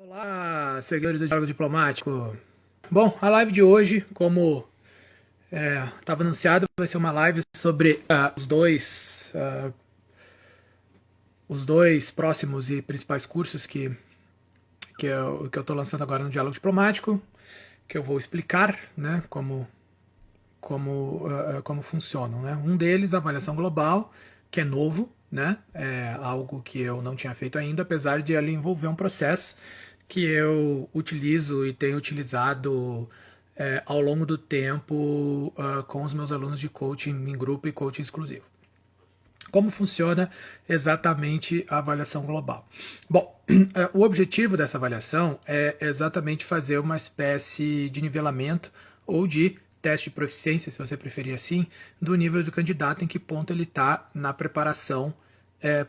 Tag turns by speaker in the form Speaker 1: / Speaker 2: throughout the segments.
Speaker 1: Olá, seguidores do Diálogo Diplomático. Bom, a live de hoje, como estava anunciado, vai ser uma live sobre os dois próximos e principais cursos que eu estou lançando agora no Diálogo Diplomático, que eu vou explicar, né, como funcionam, né? Um deles, a avaliação global, que é novo, né? É algo que eu não tinha feito ainda, apesar de ele envolver um processo que eu utilizo e tenho utilizado ao longo do tempo com os meus alunos de coaching em grupo e coaching exclusivo. Como funciona exatamente a avaliação global? Bom, o objetivo dessa avaliação é exatamente fazer uma espécie de nivelamento ou de teste de proficiência, se você preferir assim, do nível do candidato, em que ponto ele está na preparação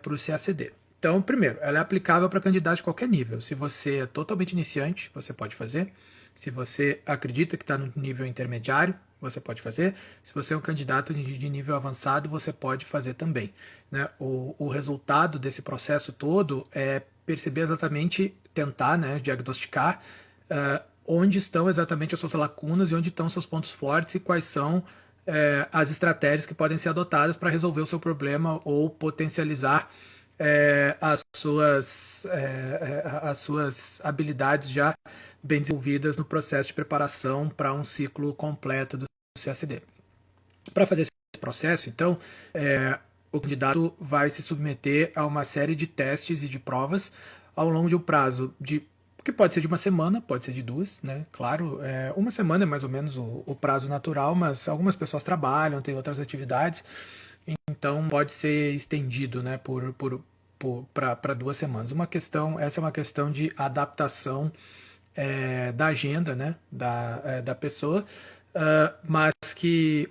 Speaker 1: para o CACD. Então, primeiro, ela é aplicável para candidatos de qualquer nível. Se você é totalmente iniciante, você pode fazer. Se você acredita que está no nível intermediário, você pode fazer. Se você é um candidato de nível avançado, você pode fazer também. Né? O resultado desse processo todo é perceber exatamente, tentar, né, diagnosticar onde estão exatamente as suas lacunas e onde estão os seus pontos fortes e quais são as estratégias que podem ser adotadas para resolver o seu problema ou potencializar as suas habilidades já bem desenvolvidas no processo de preparação para um ciclo completo do CACD. Para fazer esse processo, então, o candidato vai se submeter a uma série de testes e de provas ao longo de um prazo de que pode ser de uma semana, pode ser de duas, né? Claro, uma semana é mais ou menos o prazo natural, mas algumas pessoas trabalham, têm outras atividades, então pode ser estendido, né, para 2 semanas. Essa é uma questão de adaptação da agenda, né, da pessoa, mas que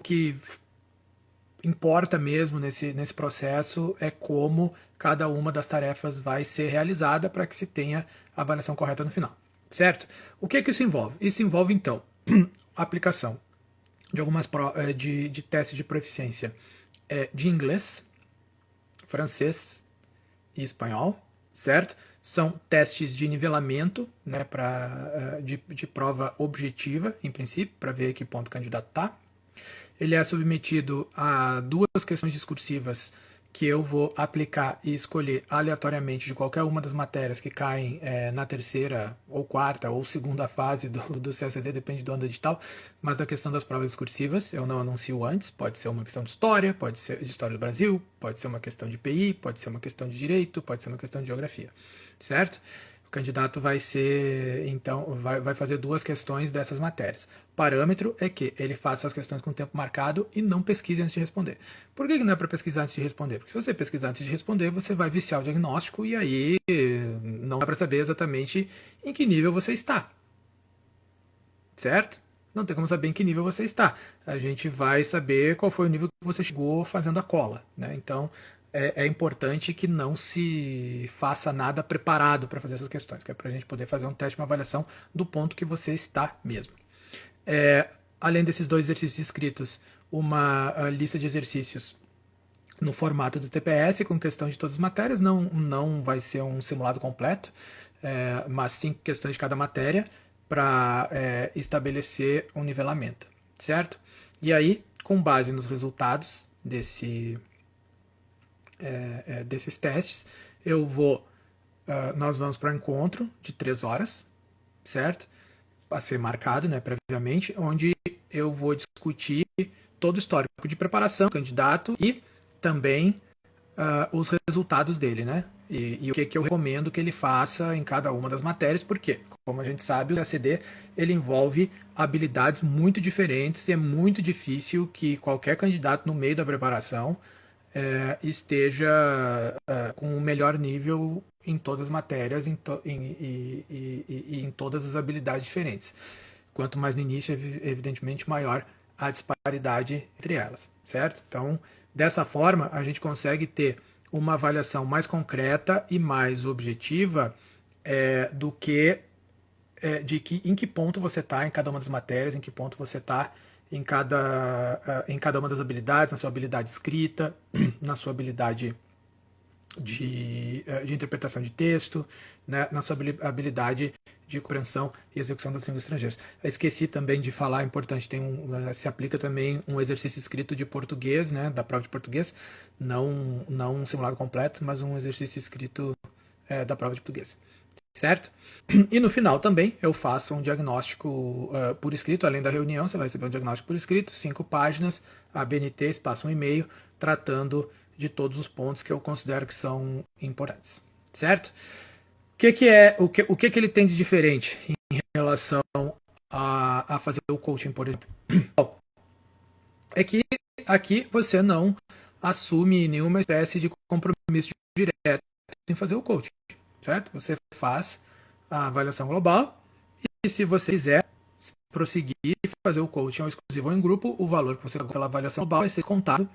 Speaker 1: importa mesmo nesse processo é como cada uma das tarefas vai ser realizada para que se tenha a avaliação correta no final, certo? O que é que isso envolve? Isso envolve, então, a aplicação de algumas de testes de proficiência de inglês, francês e espanhol, certo? São testes de nivelamento, né, de prova objetiva, em princípio, para ver que ponto o candidato está. Ele é submetido a duas questões discursivas que eu vou aplicar e escolher aleatoriamente de qualquer uma das matérias que caem na terceira ou quarta ou segunda fase do CACD, depende do ano edital, mas da questão das provas discursivas eu não anuncio antes, pode ser uma questão de história, pode ser de história do Brasil, pode ser uma questão de PI, pode ser uma questão de direito, pode ser uma questão de geografia, certo? O candidato vai ser, então, vai fazer duas questões dessas matérias. O parâmetro é que ele faça as questões com tempo marcado e não pesquise antes de responder. Por que não é para pesquisar antes de responder? Porque se você pesquisar antes de responder, você vai viciar o diagnóstico e aí não dá para saber exatamente em que nível você está. Certo? Não tem como saber em que nível você está. A gente vai saber qual foi o nível que você chegou fazendo a cola, né? Então, é importante que não se faça nada preparado para fazer essas questões, que é para a gente poder fazer um teste, uma avaliação do ponto que você está mesmo. Além desses dois exercícios escritos, uma lista de exercícios no formato do TPS, com questão de todas as matérias, não vai ser um simulado completo, mas 5 questões de cada matéria para estabelecer um nivelamento, certo? E aí, com base nos resultados desses testes, nós vamos para um encontro de 3 horas, certo? A ser marcado, né, previamente, onde eu vou discutir todo o histórico de preparação do candidato e também os resultados dele, né? E o que eu recomendo que ele faça em cada uma das matérias, porque, como a gente sabe, o CACD ele envolve habilidades muito diferentes e é muito difícil que qualquer candidato no meio da preparação esteja com o melhor nível em todas as matérias e em todas as habilidades diferentes. Quanto mais no início, evidentemente, maior a disparidade entre elas, certo? Então, dessa forma, a gente consegue ter uma avaliação mais concreta e mais objetiva do que em que ponto você está em cada uma das matérias, em que ponto você está em cada uma das habilidades, na sua habilidade escrita, na sua habilidade de interpretação de texto, né, na sua habilidade de compreensão e execução das línguas estrangeiras. Eu esqueci também de falar, importante, se aplica também um exercício escrito de português, né, da prova de português, não um simulado completo, mas um exercício escrito da prova de português. Certo? E no final também eu faço um diagnóstico por escrito, além da reunião, você vai receber um diagnóstico por escrito, 5 páginas, a BNT, espaço um e-mail, tratando de todos os pontos que eu considero que são importantes. Certo? O que ele tem de diferente em relação a fazer o coaching, por exemplo? É que aqui você não assume nenhuma espécie de compromisso direto em fazer o coaching, certo? Você faz a avaliação global e se você quiser prosseguir e fazer o coaching ou exclusivo ou em grupo, o valor que você pagou pela avaliação global vai ser contado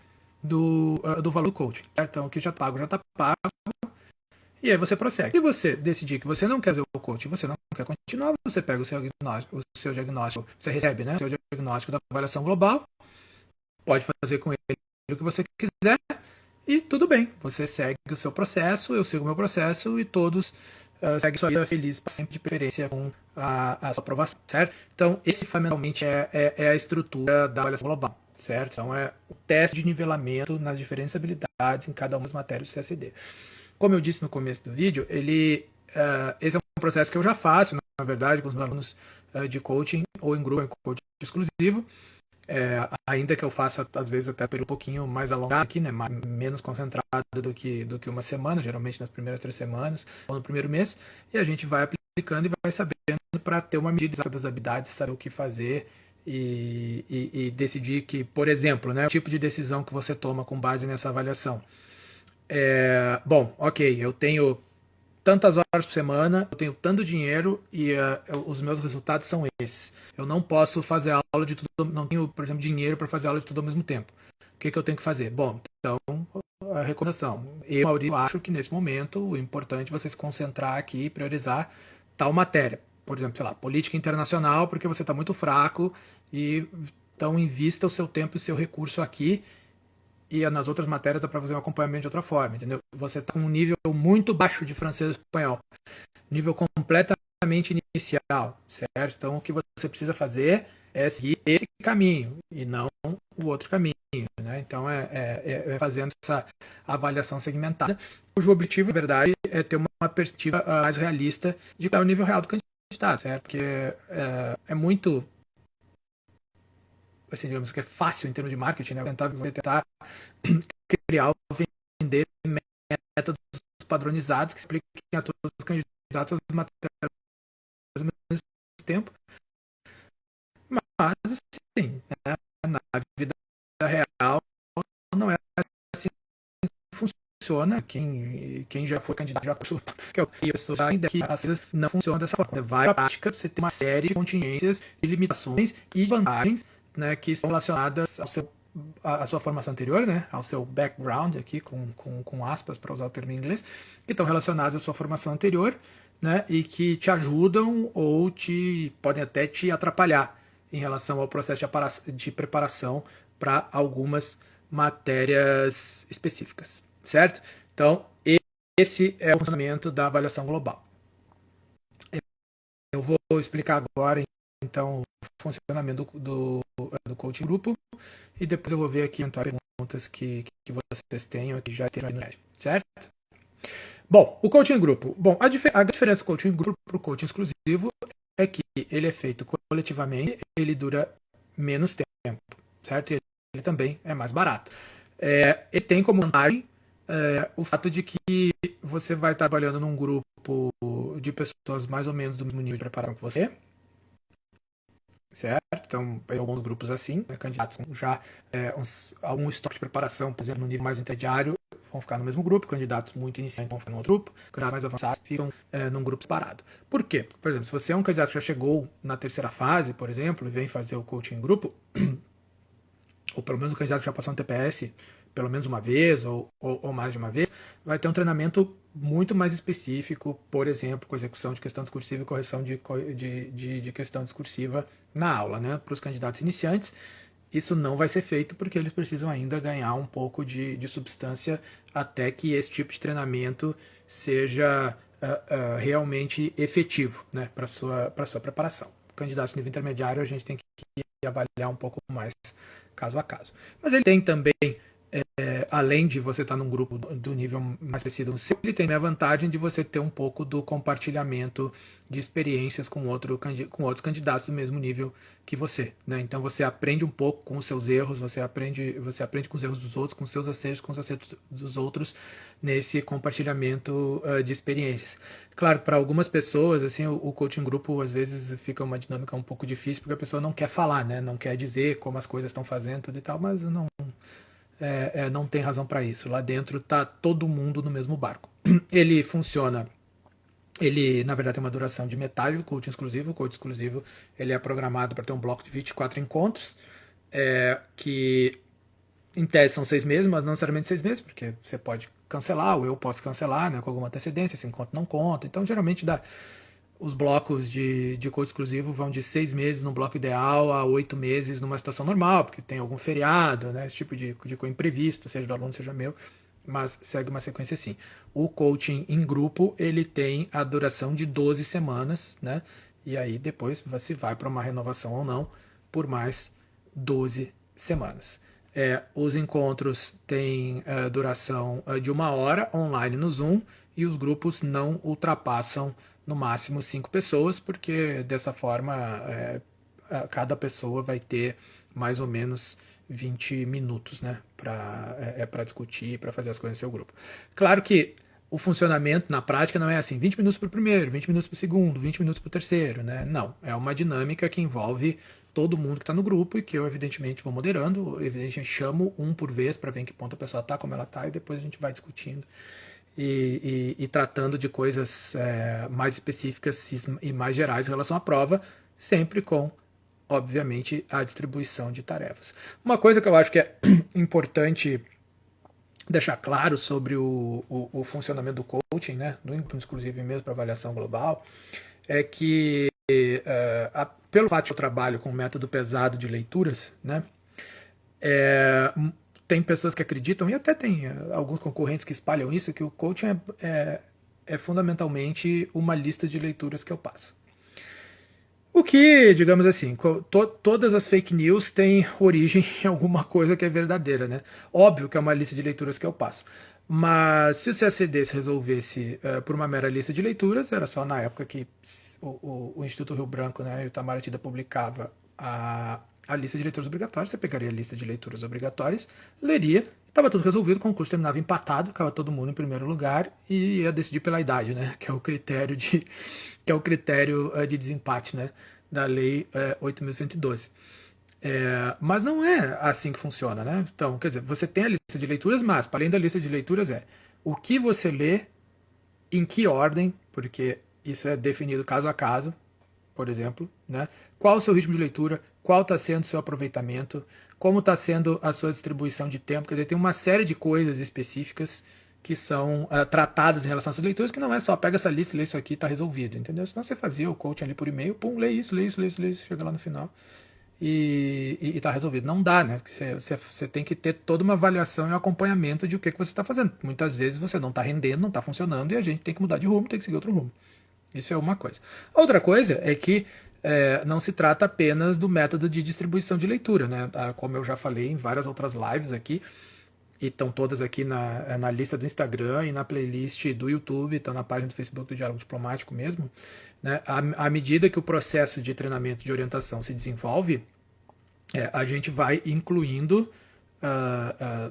Speaker 1: do valor do coaching, certo? Então o que já está pago, e aí você prossegue. Se você decidir que você não quer fazer o coaching, você não quer continuar, você pega o seu diagnóstico, você recebe, né, o seu diagnóstico da avaliação global, pode fazer com ele o que você quiser e tudo bem. Você segue o seu processo, eu sigo o meu processo e todos seguem sua vida feliz, sempre de preferência com a sua aprovação, certo? Então, esse fundamentalmente é a estrutura da avaliação global, certo? Então, é o teste de nivelamento nas diferentes habilidades em cada uma das matérias do CSD. Como eu disse no começo do vídeo, esse é um processo que eu já faço, na verdade, com os meus alunos de coaching, ou em grupo, em coaching exclusivo, ainda que eu faça, às vezes, até por um pouquinho mais alongado aqui, né, menos concentrado do que uma semana, geralmente nas primeiras 3 semanas, ou no primeiro mês, e a gente vai aplicando e vai sabendo para ter uma medida exata das habilidades, saber o que fazer e decidir que, por exemplo, né, o tipo de decisão que você toma com base nessa avaliação. Bom, ok, eu tenho tantas horas por semana, eu tenho tanto dinheiro e os meus resultados são esses. Eu não posso fazer aula de tudo, não tenho, por exemplo, dinheiro para fazer aula de tudo ao mesmo tempo. O que eu tenho que fazer? Bom, então, a recomendação. Eu, Maurício, acho que nesse momento o importante é você se concentrar aqui e priorizar tal matéria. Por exemplo, sei lá, política internacional, porque você está muito fraco e então invista o seu tempo e o seu recurso aqui e nas outras matérias dá para fazer um acompanhamento de outra forma, entendeu? Você está com um nível muito baixo de francês e espanhol, nível completamente inicial, certo? Então o que você precisa fazer é seguir esse caminho e não o outro caminho, né? Então é fazendo essa avaliação segmentada, cujo objetivo, na verdade, é ter uma perspectiva mais realista de qual é o nível real do candidato, certo? Porque é muito, assim, digamos que é fácil em termos de marketing, né? Tentar criar ou vender métodos padronizados que se apliquem a todos os candidatos às matérias ao mesmo tempo. Mas, assim, né, na vida real não é assim que funciona. Quem já foi candidato já cursou, que é o que a pessoa ainda que as coisas não funcionam dessa forma. Você vai à prática, você tem uma série de contingências, de limitações e vantagens, né, que estão relacionadas à sua formação anterior, né, ao seu background, aqui com aspas para usar o termo em inglês, que estão relacionadas à sua formação anterior, né, e que te ajudam ou podem até te atrapalhar em relação ao processo de preparação para algumas matérias específicas, certo? Então, esse é o funcionamento da avaliação global. Eu vou explicar agora, então, o funcionamento do coaching grupo e depois eu vou ver aqui as perguntas que vocês tenham, que já tem aí no chat, certo? Bom, o coaching grupo. Bom, a diferença do coaching grupo para o coaching exclusivo é que ele é feito coletivamente, ele dura menos tempo, certo? E ele também é mais barato. Ele tem como vantagem o fato de que você vai estar trabalhando num grupo de pessoas mais ou menos do mesmo nível de preparação que você, certo? Então, tem alguns grupos assim, né, candidatos com já algum estoque de preparação, por exemplo, no nível mais intermediário, vão ficar no mesmo grupo, candidatos muito iniciantes vão ficar no outro grupo, candidatos mais avançados ficam num grupo separado. Por quê? Por exemplo, se você é um candidato que já chegou na terceira fase, por exemplo, e vem fazer o coaching em grupo, ou pelo menos o candidato que já passou no TPS pelo menos uma vez ou mais de uma vez, vai ter um treinamento muito mais específico, por exemplo, com execução de questão discursiva e correção de questão discursiva na aula, né, para os candidatos iniciantes. isso não vai ser feito porque eles precisam ainda ganhar um pouco de substância até que esse tipo de treinamento seja realmente efetivo, né, para sua preparação. Candidatos de nível intermediário a gente tem que avaliar um pouco mais caso a caso. Mas ele tem também, além de você estar num grupo do nível mais parecido no seu, ele tem a vantagem de você ter um pouco do compartilhamento de experiências com outros candidatos do mesmo nível que você, né? Então você aprende um pouco com os seus erros, você aprende com os erros dos outros, com os seus acertos, com os acertos dos outros nesse compartilhamento de experiências. Claro, para algumas pessoas, assim, o coaching grupo às vezes fica uma dinâmica um pouco difícil porque a pessoa não quer falar, né? Não quer dizer como as coisas estão fazendo tudo e tal, mas não tem razão para isso. Lá dentro tá todo mundo no mesmo barco. Ele funciona. Ele, na verdade, tem uma duração de metade do coaching exclusivo. O coaching exclusivo ele é programado para ter um bloco de 24 encontros, que em tese são 6 meses, mas não necessariamente 6 meses, porque você pode cancelar, ou eu posso cancelar, né, com alguma antecedência, esse encontro não conta. Então, geralmente, os blocos de coaching exclusivo vão de 6 meses no bloco ideal a 8 meses numa situação normal, porque tem algum feriado, né, esse tipo de coisa imprevisto, seja do aluno, seja meu, mas segue uma sequência assim. O coaching em grupo, ele tem a duração de 12 semanas, né, e aí depois você vai para uma renovação ou não por mais 12 semanas. Os encontros têm duração de 1 hora online no Zoom e os grupos não ultrapassam no máximo 5 pessoas, porque dessa forma cada pessoa vai ter mais ou menos 20 minutos, né, para discutir, para fazer as coisas no seu grupo. Claro que o funcionamento na prática não é assim, 20 minutos para o primeiro, 20 minutos para o segundo, 20 minutos para o terceiro, né? Não, é uma dinâmica que envolve todo mundo que está no grupo e que eu, evidentemente, vou moderando, evidentemente, chamo um por vez para ver em que ponto a pessoa está, como ela está, e depois a gente vai discutindo e tratando de coisas mais específicas e mais gerais em relação à prova, sempre com, obviamente, a distribuição de tarefas. Uma coisa que eu acho que é importante deixar claro sobre o funcionamento do coaching, né, do inclusive mesmo para avaliação global, é que pelo fato de eu trabalho com um método pesado de leituras, né, tem pessoas que acreditam, e até tem alguns concorrentes que espalham isso, que o coaching é fundamentalmente uma lista de leituras que eu passo. O que, digamos assim, todas as fake news têm origem em alguma coisa que é verdadeira, né? Óbvio que é uma lista de leituras que eu passo. Mas se o CACD se resolvesse por uma mera lista de leituras, era só na época que o Instituto Rio Branco, né, e o Itamaraty publicava a lista de leituras obrigatórias, você pegaria a lista de leituras obrigatórias, leria, estava tudo resolvido, o concurso terminava empatado, ficava todo mundo em primeiro lugar e ia decidir pela idade, né? Que é o critério de desempate, né? Da lei 8.112. Mas não é assim que funciona, né? Então, quer dizer, você tem a lista de leituras, mas, para além da lista de leituras, o que você lê, em que ordem, porque isso é definido caso a caso, por exemplo, né? Qual o seu ritmo de leitura, qual está sendo o seu aproveitamento, como está sendo a sua distribuição de tempo, quer dizer, tem uma série de coisas específicas que são tratadas em relação a essas leituras, que não é só pega essa lista, lê isso aqui, está resolvido, entendeu? Senão você fazia o coaching ali por e-mail, pum, lê isso, chega lá no final e está resolvido. Não dá, né? Você tem que ter toda uma avaliação e um acompanhamento de o que você está fazendo. Muitas vezes você não está rendendo, não está funcionando e a gente tem que mudar de rumo, tem que seguir outro rumo. Isso é uma coisa. Outra coisa é que não se trata apenas do método de distribuição de leitura, né? Como eu já falei em várias outras lives aqui, e estão todas aqui na lista do Instagram e na playlist do YouTube, estão na página do Facebook do Diálogo Diplomático mesmo, né? À medida que o processo de treinamento de orientação se desenvolve, a gente vai incluindo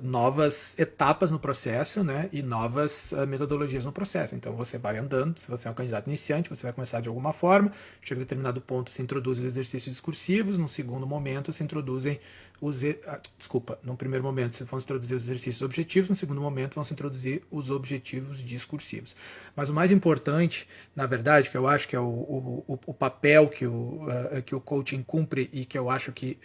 Speaker 1: novas etapas no processo, né, e novas metodologias no processo. Então você vai andando, se você é um candidato iniciante, você vai começar de alguma forma, chega a determinado ponto, se introduzem os exercícios discursivos, num segundo momento se introduzem num primeiro momento vão se introduzir os exercícios objetivos, no segundo momento vão se introduzir os objetivos discursivos. Mas o mais importante, na verdade, que eu acho que é o papel que o coaching cumpre e que eu acho que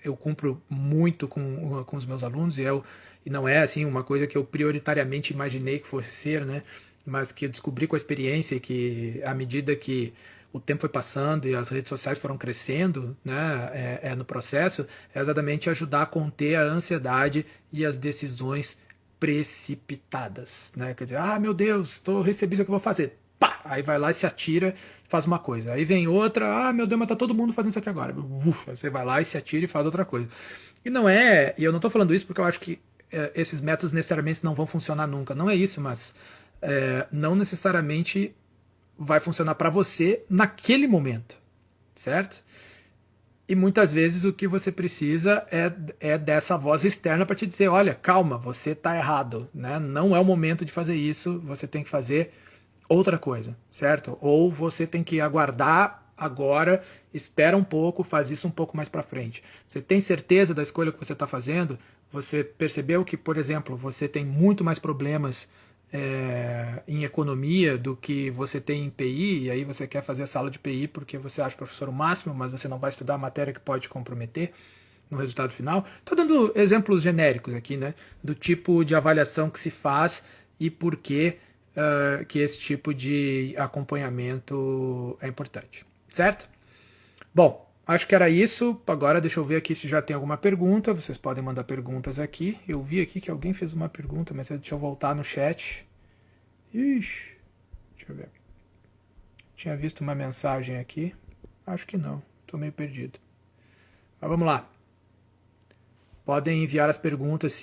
Speaker 1: eu cumpro muito com os meus alunos, e não é assim uma coisa que eu prioritariamente imaginei que fosse ser, né? Mas que eu descobri com a experiência que à medida que o tempo foi passando e as redes sociais foram crescendo, né, no processo, é exatamente ajudar a conter a ansiedade e as decisões precipitadas, né? Quer dizer, ah, meu Deus, recebi isso que eu vou fazer. Pá! Aí vai lá e se atira e faz uma coisa. Aí vem outra, ah, meu Deus, mas tá todo mundo fazendo isso aqui agora. Ufa, você vai lá e se atira e faz outra coisa. E eu não tô falando isso porque eu acho que esses métodos necessariamente não vão funcionar nunca. Não é isso, mas não necessariamente vai funcionar para você naquele momento, certo? E muitas vezes o que você precisa é dessa voz externa para te dizer, olha, calma, você está errado, né? Não é o momento de fazer isso, você tem que fazer outra coisa, certo? Ou você tem que aguardar agora, espera um pouco, faz isso um pouco mais para frente. Você tem certeza da escolha que você está fazendo? Você percebeu que, por exemplo, você tem muito mais problemas em economia do que você tem em PI, e aí você quer fazer essa aula de PI porque você acha o professor o máximo, mas você não vai estudar a matéria que pode te comprometer no resultado final. Estou dando exemplos genéricos aqui, né, do tipo de avaliação que se faz e por que esse tipo de acompanhamento é importante, certo? Bom, acho que era isso. Agora deixa eu ver aqui se já tem alguma pergunta. Vocês podem mandar perguntas aqui. Eu vi aqui que alguém fez uma pergunta, mas deixa eu voltar no chat. Ixi, deixa eu ver. Tinha visto uma mensagem aqui. Acho que não. Estou meio perdido. Mas vamos lá. Podem enviar as perguntas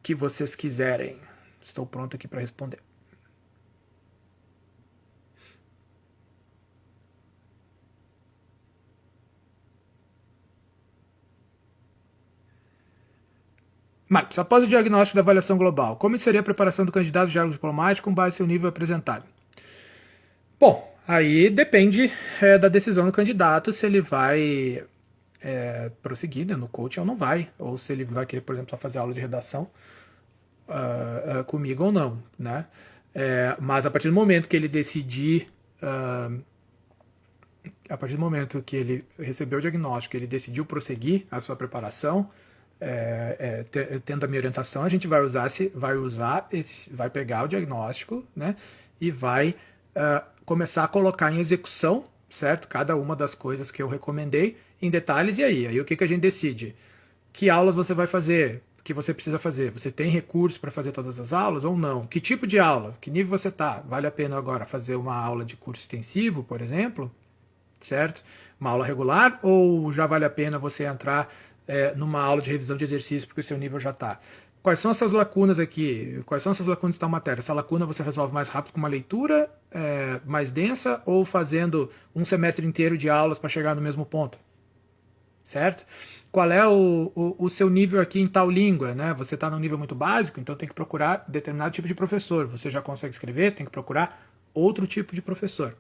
Speaker 1: que vocês quiserem. Estou pronto aqui para responder. Marcos, após o diagnóstico da avaliação global, como seria a preparação do candidato de diálogo diplomático com base no seu nível apresentado? Bom, aí depende da decisão do candidato se ele vai prosseguir, né, no coaching ou não vai, ou se ele vai querer, por exemplo, só fazer aula de redação comigo ou não, né? Mas a partir do momento que ele decidir, a partir do momento que ele recebeu o diagnóstico, ele decidiu prosseguir a sua preparação, tendo a minha orientação, a gente vai pegar o diagnóstico, né, e vai começar a colocar em execução, certo? Cada uma das coisas que eu recomendei em detalhes. E aí o que a gente decide? Que aulas você vai fazer? Que você precisa fazer? Você tem recursos para fazer todas as aulas ou não? Que tipo de aula? Que nível você está? Vale a pena agora fazer uma aula de curso extensivo, por exemplo? Certo? Uma aula regular? Ou já vale a pena você entrar numa aula de revisão de exercício porque o seu nível já está? Quais são essas lacunas aqui? Quais são essas lacunas de tal matéria? Essa lacuna você resolve mais rápido com uma leitura mais densa ou fazendo um semestre inteiro de aulas para chegar no mesmo ponto? Certo? Qual é o seu nível aqui em tal língua, né? Você está num nível muito básico, então tem que procurar determinado tipo de professor. Você já consegue escrever, tem que procurar outro tipo de professor,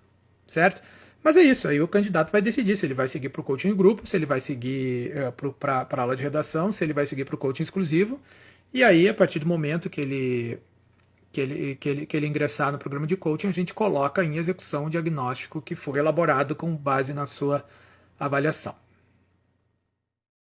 Speaker 1: certo? Mas é isso, aí o candidato vai decidir se ele vai seguir para o coaching em grupo, se ele vai seguir para a aula de redação, se ele vai seguir para o coaching exclusivo. E aí, a partir do momento que ele ingressar no programa de coaching, a gente coloca em execução o diagnóstico que foi elaborado com base na sua avaliação.